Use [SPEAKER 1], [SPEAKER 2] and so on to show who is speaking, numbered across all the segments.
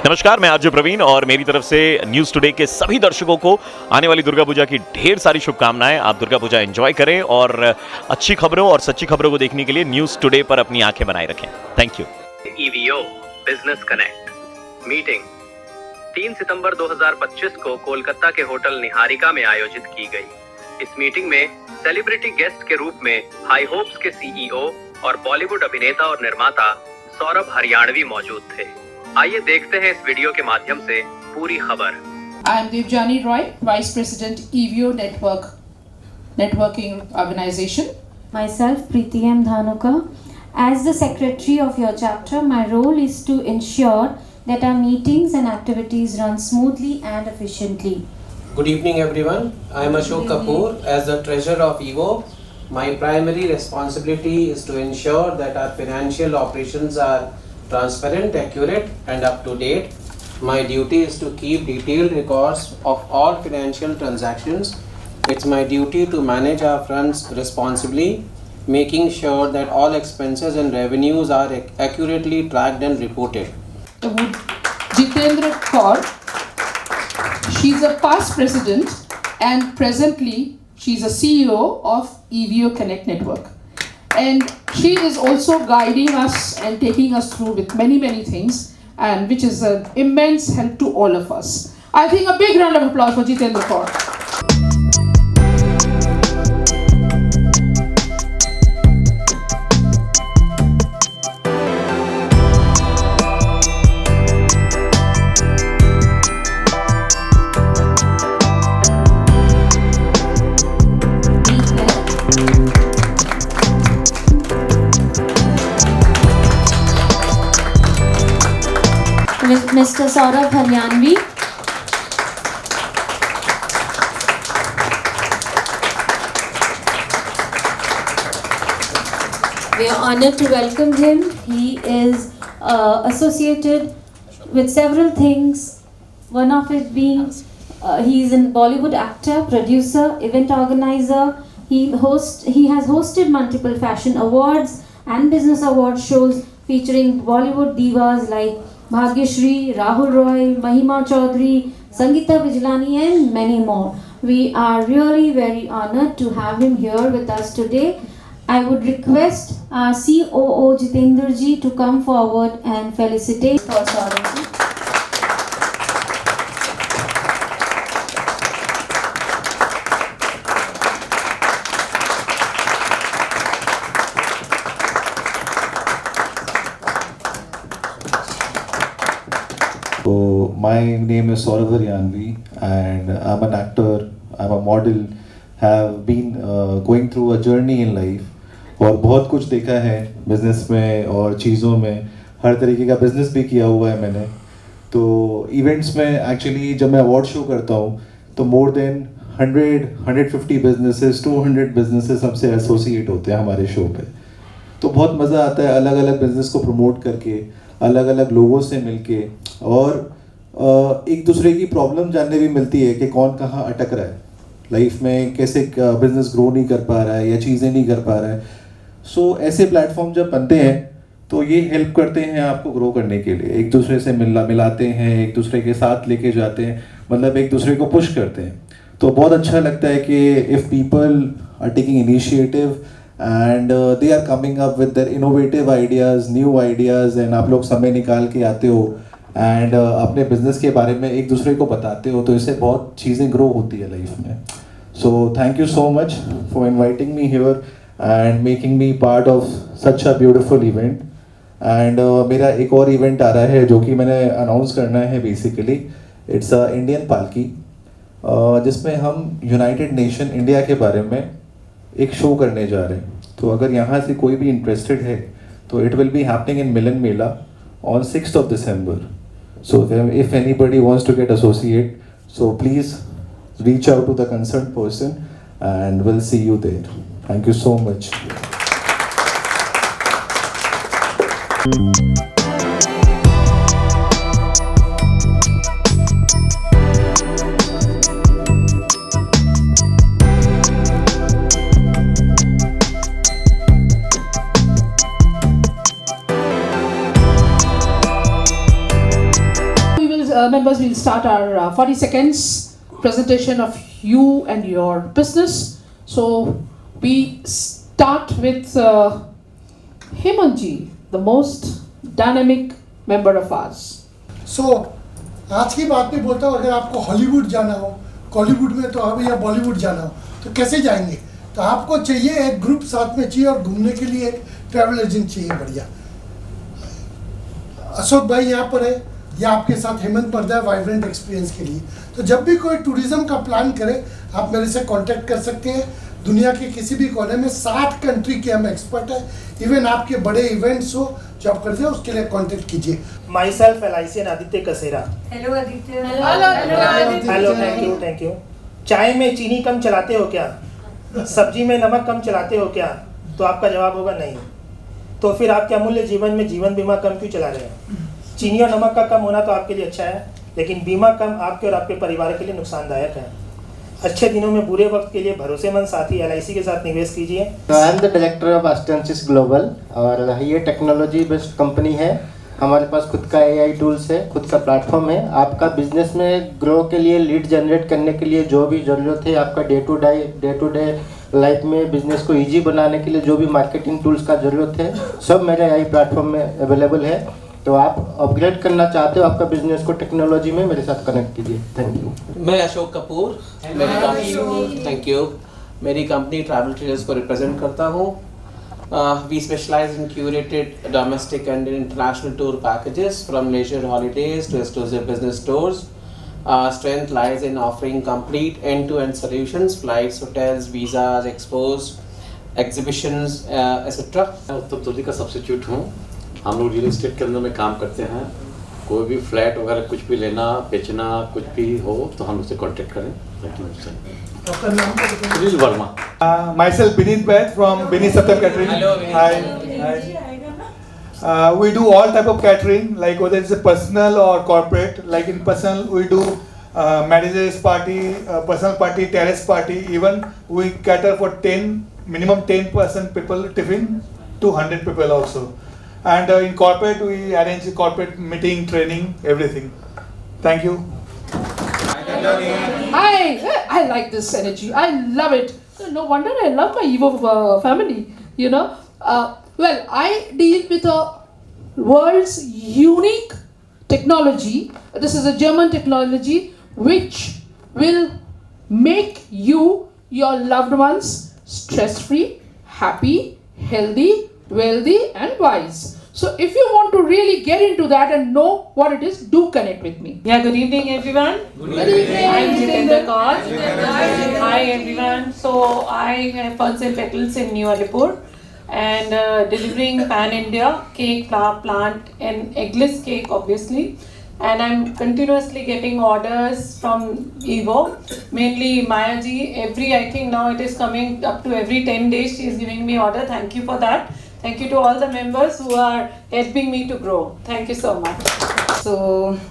[SPEAKER 1] नमस्कार, मैं आरजे प्रवीण और मेरी तरफ से न्यूज टुडे के सभी दर्शकों को आने वाली दुर्गा पूजा की ढेर सारी शुभकामनाएं। आप दुर्गा पूजा एंजॉय करें और अच्छी खबरों और सच्ची खबरों को देखने के लिए न्यूज टुडे पर अपनी आंखें बनाए रखें। Thank you.
[SPEAKER 2] EVO business connect meeting 3 सितंबर 2025 को कोलकाता के होटल निहारिका में आयोजित की गई। इस मीटिंग में सेलिब्रिटी गेस्ट के रूप में हाई होप्स के CEO और बॉलीवुड अभिनेता और निर्माता सौरभ हरियाणवी मौजूद थे। आइए देखते हैं इस वीडियो के माध्यम से पूरी खबर।
[SPEAKER 3] I am Devjani Roy, Vice President EVO Networking Organization.
[SPEAKER 4] Myself, Preeti M. Dhanuka. As the secretary of your chapter, my role is to ensure that our meetings and activities run smoothly and efficiently.
[SPEAKER 5] Good evening, everyone. I am Ashok Kapoor. As the treasurer of EVO, my primary responsibility is to ensure that our financial operations are transparent, accurate, and up to date. My duty is to keep detailed records of all financial transactions. It's my duty to manage our funds responsibly, making sure that all expenses and revenues are accurately tracked and reported.
[SPEAKER 3] Jitendra Kaur, she's a past president and presently she's a CEO of EVO Connect Network. And she is also guiding us and taking us through with many things, and which is an immense help to all of us. I think a big round of applause for Jitendra Kaur.
[SPEAKER 4] Mr. Saurabh Haryanvi. We are honored to welcome him. He is associated with several things. One of it being he is a Bollywood actor, producer, event organizer. He has hosted multiple fashion awards and business award shows featuring Bollywood divas like Bhagyashri, Rahul Roy, Mahima Chaudhary, Sangeeta Bijlani, and many more. We are really very honored to have him here with us today. I would request our COO Jitendra ji to come forward and felicitate for Saurabh ji.
[SPEAKER 6] So my name is Saurabh Haryanvi and I'm an actor, I'm a model, have been going through a journey in life और बहुत कुछ देखा है business में और चीज़ों में, हर तरीके का बिजनेस भी किया हुआ है मैंने। तो इवेंट्स में एक्चुअली जब मैं अवार्ड शो करता हूँ तो मोर देन 150 बिजनेसेस 200 बिजनेसेस हमसे एसोसिएट होते हैं हमारे शो पे। तो बहुत मज़ा आता है अलग अलग बिजनेस को प्रमोट करके, अलग अलग लोगों से मिलके, और एक दूसरे की प्रॉब्लम जानने भी मिलती है कि कौन कहाँ अटक रहा है लाइफ में, कैसे बिजनेस ग्रो नहीं कर पा रहा है या चीज़ें नहीं कर पा रहा है। सो ऐसे प्लेटफॉर्म जब बनते हैं तो ये हेल्प करते हैं आपको ग्रो करने के लिए, एक दूसरे से मिलाते हैं, एक दूसरे के साथ लेके जाते हैं, मतलब एक दूसरे को पुश करते हैं। तो बहुत अच्छा लगता है कि if people are taking initiative and they are coming up with their innovative ideas, new ideas, and आप लोग समय निकाल के आते हो एंड अपने बिजनेस के बारे में एक दूसरे को बताते हो, तो इससे बहुत चीज़ें ग्रो होती है लाइफ में। So thank you so much for inviting me here and making me part of such a beautiful event. And मेरा एक और इवेंट आ रहा है जो कि मैंने अनाउंस करना है। बेसिकली इट्स अ इंडियन पालकी, जिसमें हम यूनाइटेड नेशन इंडिया के बारे में एक शो करने जा रहे हैं। तो अगर यहाँ से कोई भी इंटरेस्टेड है तो it will be happening in Milan Mela on 6th of December. So if anybody wants to get associate, so please reach out to the concerned person and we'll see you there. Thank you so much.
[SPEAKER 3] members, we'll start our 40 seconds presentation of you and your business. So we start with Hemanji, the most dynamic member of ours.
[SPEAKER 7] So, आज की बात में बोलता हूँ, अगर आपको Hollywood जाना हो, कॉलीवुड में तो अब या बॉलीवुड जाना हो, तो कैसे जाएंगे? तो आपको चाहिए एक ग्रुप साथ में चाहिए और घूमने के लिए एक ट्रैवल एजेंट चाहिए बढ़िया। अशोक भाई यहाँ पर है, या आपके साथ हेमंत पर्दा है वाइब्रेंट एक्सपीरियंस के लिए। तो जब भी कोई टूरिज्म का प्लान करे, आप मेरे से कांटेक्ट कर सकते हैं। दुनिया के किसी भी कोने में 60 कंट्री के हम एक्सपर्ट हैं। इवन आपके बड़े इवेंट्स हो जो आप करते हैं, उसके लिए कांटेक्ट कीजिए।
[SPEAKER 8] My self L Aditya Kasera.
[SPEAKER 4] Hello Aditya.
[SPEAKER 8] Hello, thank you. चाय में चीनी कम चलाते हो क्या? सब्जी में नमक कम चलाते हो क्या? तो आपका जवाब होगा नहीं। तो फिर आप क्या मूल्य जीवन में जीवन बीमा कम क्यों चला रहे हैं? चीनी और नमक का कम होना तो आपके लिए अच्छा है, लेकिन बीमा कम आपके और आपके परिवार के लिए नुकसानदायक है। अच्छे दिनों में बुरे वक्त के लिए भरोसेमंद साथी LIC के साथ निवेश कीजिए।
[SPEAKER 9] I am the director of Estensis global और ये टेक्नोलॉजी बेस्ड कंपनी है। हमारे पास खुद का AI टूल्स है, खुद का प्लेटफॉर्म है। आपका बिजनेस में ग्रो के लिए, लीड जनरेट करने के लिए जो भी ज़रूरत है, आपका डे टू डे लाइफ में बिजनेस को इजी बनाने के लिए जो भी मार्केटिंग टूल्स का ज़रूरत है, सब मेरे AI प्लेटफॉर्म में अवेलेबल है। तो आप अपग्रेड करना चाहते हो आपका बिजनेस को टेक्नोलॉजी में, मेरे साथ कनेक्ट कीजिए। Thank you.
[SPEAKER 5] मैं अशोक कपूर, थैंक यू। मेरी कंपनी ट्रैवल ट्रेडर्स को रिप्रेजेंट करता हूँ। We specialize in curated domestic and international tour packages from leisure holidays to exclusive business tours. Our strength lies in offering complete end-to-end solutions, flights, hotels, visas, expos, exhibitions, etc.
[SPEAKER 10] उत्तम जोली का substitute हूँ। हम लोग real estate के अंदर में काम करते हैं। कोई भी फ्लैट वगैरह कुछ भी लेना, बेचना, कुछ भी हो तो हम उससे कांटेक्ट करें। Thank you.
[SPEAKER 7] आपका नाम क्या बताएं?
[SPEAKER 10] Sunil Verma.
[SPEAKER 11] Myself Binit Baid from Binit Satyam Catering.
[SPEAKER 5] Hello, Binit.
[SPEAKER 11] Hi. We do all type of catering, like whether it's a personal or corporate. Like in personal, we do marriages party, personal party, terrace party. Even we cater for minimum 10% people tiffin to 100 people also. And in corporate, we arrange corporate meeting, training, everything. Thank you.
[SPEAKER 3] I like this energy. I love it. No wonder I love my Evo family. You know, well, I deal with a world's unique technology. This is a German technology which will make you, your loved ones, stress-free, happy, healthy, wealthy, and wise. So if you want to really get into that and know what it is, do connect with me.
[SPEAKER 12] Yeah, good evening everyone.
[SPEAKER 3] Good evening.
[SPEAKER 12] I'm Jitendra Kaur. Hi everyone. So I have Pearls and Petals in New Alipur and delivering Pan India cake, plant and eggless cake obviously. And I'm continuously getting orders from Evo, mainly Maya ji. I think now it is coming up to every 10 days she is giving me order. Thank you for that. Thank you to all the members who are helping me to grow. Thank you so much.
[SPEAKER 13] So,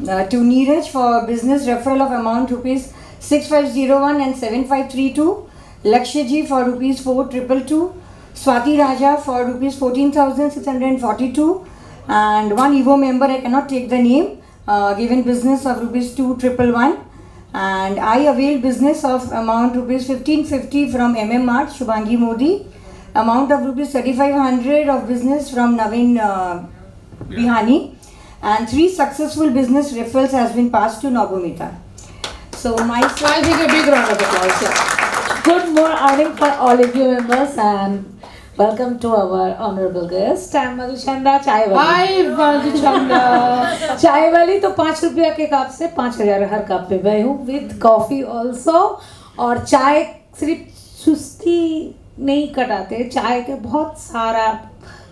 [SPEAKER 13] to Neeraj for business referral of amount rupees 6501 and 7532, Lakshya ji for rupees 4222, Swati Raja for rupees 14,642, and one Evo member, I cannot take the name, given business of rupees 2111, and I avail business of amount rupees 1550 from MM Mart, Shubhangi Modi. Amount of rupees 3500 of business from Naveen Bihani, and 3 successful business referrals has been passed to Nagomita. So
[SPEAKER 3] I'll take a big round of applause. Yeah.
[SPEAKER 12] Good morning for all of you members and welcome to our honorable guest. I'm Madhuchanda Chaiwali.
[SPEAKER 3] Hi Madhuchanda.
[SPEAKER 12] Chaiwali तो 5 रुपया के cup से 5000 हर cup पे मैं हूँ with coffee also. और चाय सिर्फ सुस्ती नहीं कटाते, चाय के बहुत सारा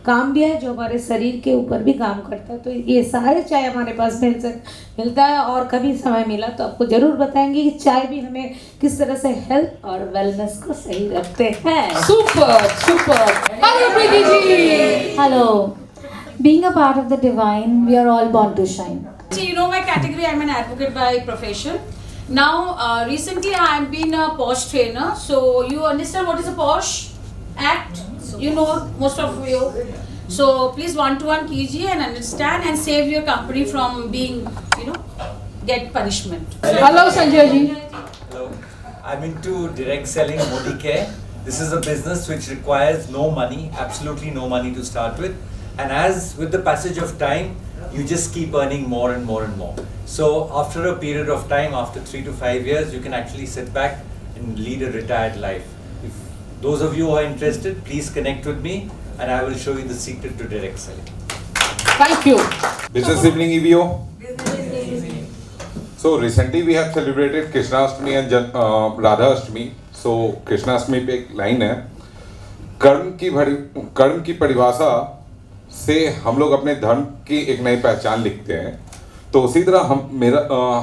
[SPEAKER 12] काम भी है जो हमारे शरीर के ऊपर भी काम करता है। तो ये सारे चाय हमारे पास मिलता है और कभी समय मिला तो आपको ज़रूर बताएंगे कि चाय भी हमें किस तरह से हेल्थ और वेलनेस को सही रखते हैं।
[SPEAKER 3] Super. Hello Preeti ji.
[SPEAKER 4] Hello. Being a part of the divine, we are all born to shine.
[SPEAKER 14] You know my category, I'm an advocate by profession. Now, recently I've been a Porsche trainer, so you understand what is a Porsche Act? You know, most of you. So please one-to-one कीजिए and understand and save your company from being, get punishment.
[SPEAKER 3] Hello, Sanjay ji.
[SPEAKER 15] Hello, I'm into direct selling Modi Care. This is a business which requires no money, absolutely no money to start with. And as with the passage of time, you just keep earning more and more and more. So after a period of time, after 3 to 5 years, you can actually sit back and lead a retired life. If those of you who are interested, please connect with me and I will show you the secret to direct selling.
[SPEAKER 3] Thank you.
[SPEAKER 16] Business evening EVO. So recently we have celebrated Krishnashtami and Radha Ashtami. So Krishnashtami पे एक line है, कर्म की परिभाषा से हम लोग अपने धर्म की एक नई पहचान लिखते हैं. तो उसी तरह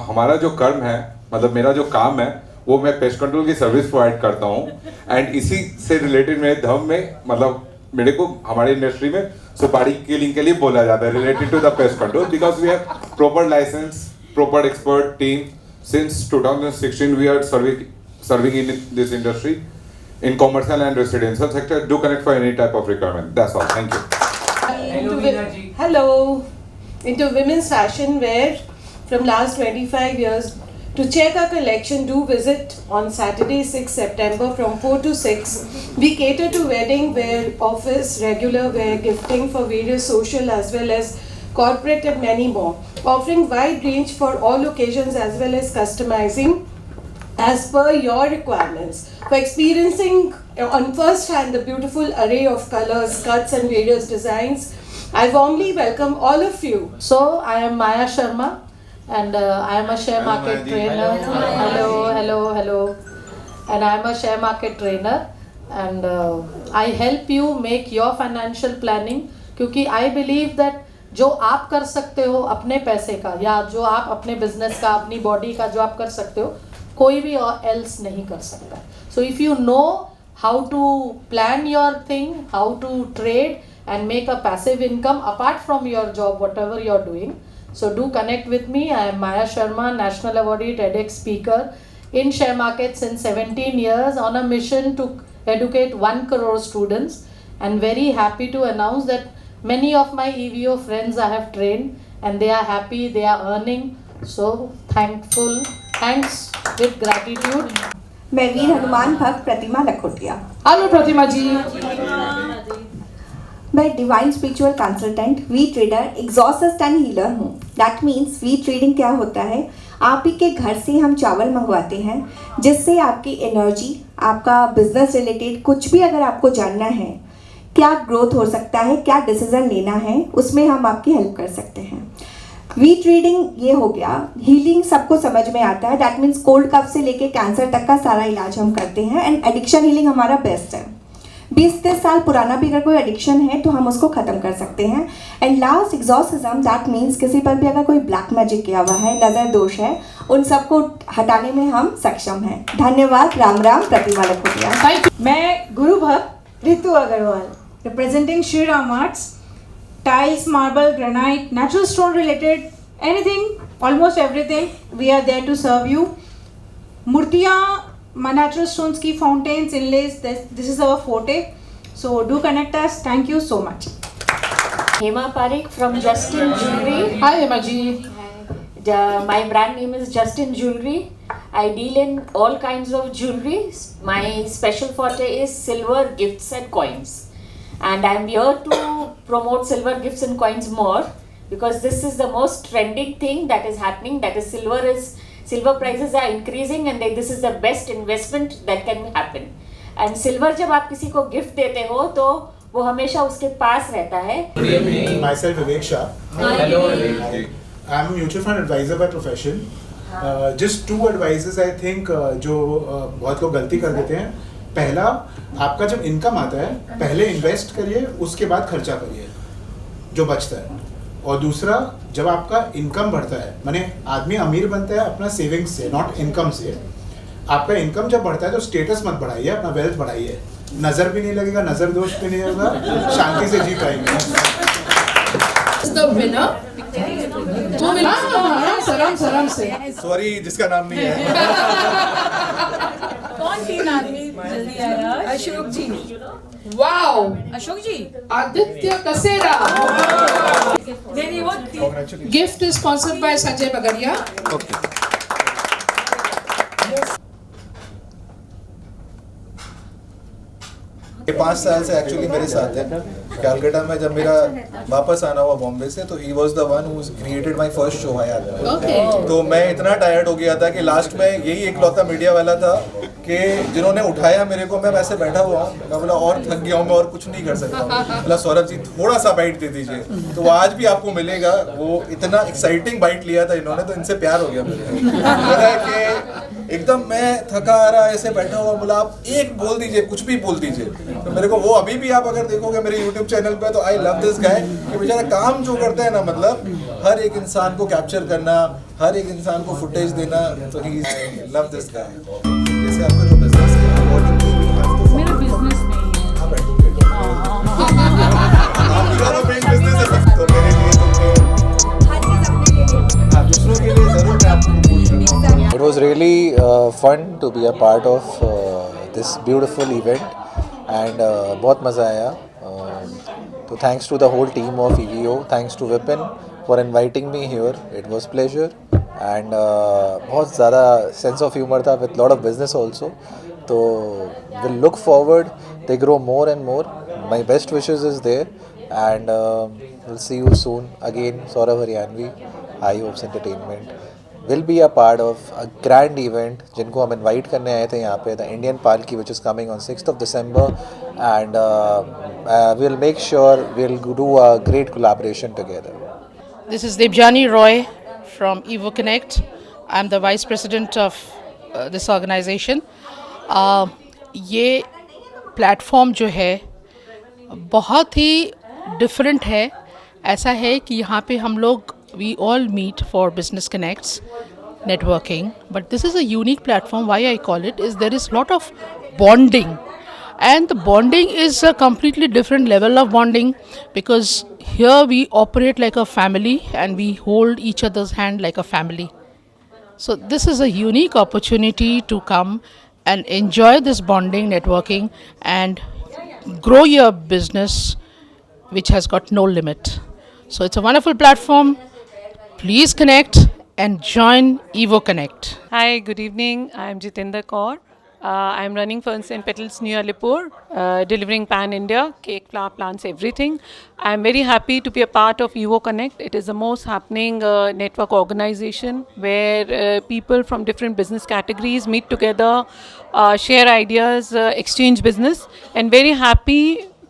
[SPEAKER 16] हमारा जो कर्म है, मतलब मेरा जो काम है, वो मैं पेस्ट कंट्रोल की सर्विस प्रोवाइड करता हूँ. एंड इसी से रिलेटेड मेरे धर्म में, मतलब मेरे को हमारे इंडस्ट्री में सुपारी किलिंग के लिए बोला जाता है related to the pest control, because we have proper licence, proper expert team. Since 2016 we are serving in this industry in commercial and residential sector. Do connect for any type of requirement. That's all. Thank you.
[SPEAKER 12] Hello. Into women's fashion wear from last 25 years. To check our collection, do visit on Saturday 6 September from 4 to 6. We cater to wedding wear, office, regular wear, gifting for various social as well as corporate and many more. Offering wide range for all occasions as well as customizing as per your requirements. For experiencing on first hand the beautiful array of colors, cuts and various designs, I warmly welcome all of you. So I am Maya Sharma and I am a share market trainer. Hello. And I am a share market trainer and I help you make your financial planning, क्योंकि I believe that जो आप कर सकते हो अपने पैसे का या जो आप अपने बिजनेस का, अपनी बॉडी का जो आप कर सकते हो, कोई भी और एल्स नहीं कर सकता. So if you know how to plan your thing, how to trade and make a passive income apart from your job, whatever you're doing. So do connect with me. I am Maya Sharma, National Awardee TEDx speaker in share market since 17 years on a mission to educate 1 crore students, and very happy to announce that many of my EVO friends I have trained and they are happy, they are earning. So thanks with gratitude.
[SPEAKER 17] मैं वीर हनुमान भक्त प्रतिमा Lakhotia.
[SPEAKER 3] Hello Pratima ji.
[SPEAKER 17] मैं divine spiritual consultant, we trader, exhaust and healer हूँ. That means we trading क्या होता है, आप ही के घर से हम चावल मंगवाते हैं जिससे आपकी एनर्जी, आपका बिजनेस रिलेटेड कुछ भी अगर आपको जानना है, क्या ग्रोथ हो सकता है, क्या डिसीजन लेना है, उसमें हम आपकी हेल्प कर सकते हैं. वी ट्रेडिंग ये हो गया. हीलिंग सबको समझ में आता है. दैट मीन्स कोल्ड कफ से लेके कैंसर तक का सारा इलाज हम करते हैं. एंड एडिक्शन हीलिंग हमारा बेस्ट है. 20-30 साल पुराना भी अगर कोई एडिक्शन है तो हम उसको ख़त्म कर सकते हैं. And last exorcism, that means किसी पर भी अगर कोई ब्लैक मैजिक किया हुआ है, नज़र दोष है, उन सबको हटाने में हम सक्षम हैं. धन्यवाद. राम राम. प्रतिमा लखोटिया.
[SPEAKER 18] मैं गुरु भक्त Ritu Agarwal, representing Shri Ram arts. Tiles, marble, granite, natural stone related, anything, almost everything, we are there to serve you. मूर्तियाँ, natural stones की fountains, inlays, this is our forte. So do connect us. Thank you so much.
[SPEAKER 19] Hema Parekh from Justin Jewelry.
[SPEAKER 3] Hi Hema ji.
[SPEAKER 19] My brand name is Justin Jewelry. I deal in all kinds of jewelry. My special forte is silver gifts and coins. And I am here to promote silver gifts and coins more because this is the most trending thing that is happening. That is silver prices are increasing and this is the best investment that can happen. And silver जब आप किसी को gift देते हो तो वो हमेशा उसके पास रहता है.
[SPEAKER 20] Myself Vivek Shah. Hello. I am a mutual fund advisor by profession. Just 2 advices I think जो बहुत लोग गलती कर देते हैं. पहला, आपका जब इनकम आता है पहले इन्वेस्ट करिए, उसके बाद खर्चा करिए जो बचता है. और दूसरा, जब आपका इनकम बढ़ता है, माने आदमी अमीर बनता है अपना सेविंग्स से, नॉट इनकम से. आपका इनकम जब बढ़ता है तो स्टेटस मत बढ़ाइए, अपना वेल्थ बढ़ाइए. नज़र भी नहीं लगेगा, नज़र दोष भी नहीं होगा, शांति से जी पाएंगे.
[SPEAKER 3] आराम से.
[SPEAKER 20] सॉरी, जिसका नाम नहीं है.
[SPEAKER 14] कौन 3 आदमी? अशोक जी,
[SPEAKER 3] वाओ,
[SPEAKER 14] अशोक जी,
[SPEAKER 3] आदित्य कसेरा.
[SPEAKER 14] नहीं वो
[SPEAKER 3] Gift is sponsored by Sanjay Bagaria.
[SPEAKER 21] ये 5 साल से एक्चुअली मेरे साथ है कैलकाटा में. जब मेरा वापस आना हुआ बॉम्बे से, तो he was the one who created my first show Hayat. तो मैं इतना टायर्ड हो गया था कि लास्ट में यही एकलौता मीडिया वाला था कि जिन्होंने उठाया मेरे को. मैं वैसे बैठा हुआ हूँ, मैं बोला और थक गया हूँ, मैं और कुछ नहीं कर सकता हूँ. बोला सौरभ जी थोड़ा सा बाइट दे दीजिए. तो वो आज भी आपको मिलेगा. वो इतना एक्साइटिंग बाइट लिया था इन्होंने, तो इनसे प्यार हो गया मुझे कि एकदम मैं थका आ रहा ऐसे बैठा हुआ. बोला आप एक बोल दीजिए, कुछ भी बोल दीजिए. तो मेरे को वो अभी भी आप अगर देखोगे मेरे YouTube चैनल पे, तो आई लव दिस गाय. कि बेचारा काम जो करता है ना, मतलब हर एक इंसान को कैप्चर करना, हर एक इंसान को फुटेज देना. तो ही लव दिस गाय. जैसे आपका जो बिजनेस है,
[SPEAKER 12] मेरा business
[SPEAKER 21] It was really fun to be a part of this beautiful event and बहुत मज़ा आया. So thanks to the whole team of EVO, thanks to Vipin for inviting me here. It was pleasure and बहुत ज़्यादा sense of humor था with lot of business also. So we'll look forward. They grow more and more. My best wishes is there and we'll see you soon again. Saurav Haryanvi, High Hopes Entertainment will be a part of a grand event जिनको हम invite करने आए थे यहाँ पे, the Indian Palki, which is coming on 6th of December, and we'll make sure we'll do a great collaboration together.
[SPEAKER 3] This is Debjani Roy from Evo Connect. I'm the Vice President of this organization. ये platform जो है बहुत ही different है. ऐसा है कि यहाँ पे हम लोग we all meet for business connects, networking, but this is a unique platform. Why I call it is there is lot of bonding, and the bonding is a completely different level of bonding, because here we operate like a family and we hold each other's hand like a family. So this is a unique opportunity to come and enjoy this bonding, networking, and grow your business, which has got no limit. So it's a wonderful platform. Please connect and join Evo Connect.
[SPEAKER 12] Hi, good evening. I'm Jitendra Kaur. I'm running Ferns and Petals New Alipur, delivering Pan India, cake, flower, plants, everything. I'm very happy to be a part of Evo Connect. It is the most happening network organization where people from different business categories meet together, share ideas, exchange business, and very happy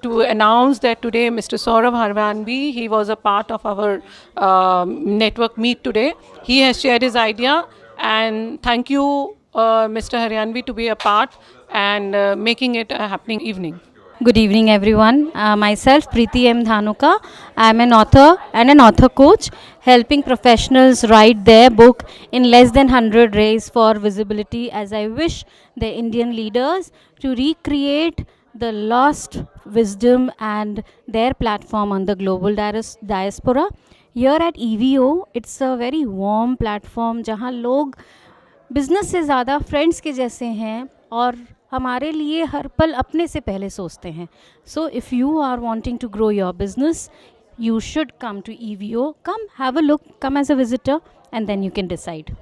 [SPEAKER 12] to announce that today Mr. Saurav Haryanvi, he was a part of our network meet today. He has shared his idea, and thank you Mr. Haryanvi to be a part and making it a happening evening.
[SPEAKER 4] Good evening everyone. Myself Preeti M. Dhanuka. I am an author and an author coach, helping professionals write their book in less than 100 days for visibility, as I wish the Indian leaders to recreate the lost wisdom and their platform on the global diaspora. Here at EVO, it's a very warm platform जहाँ लोग business से ज़्यादा friends के जैसे हैं और हमारे लिए हर पल अपने से पहले सोचते हैं. So if you are wanting to grow your business, you should come to EVO. Come have a look, come as a visitor, and then you can decide.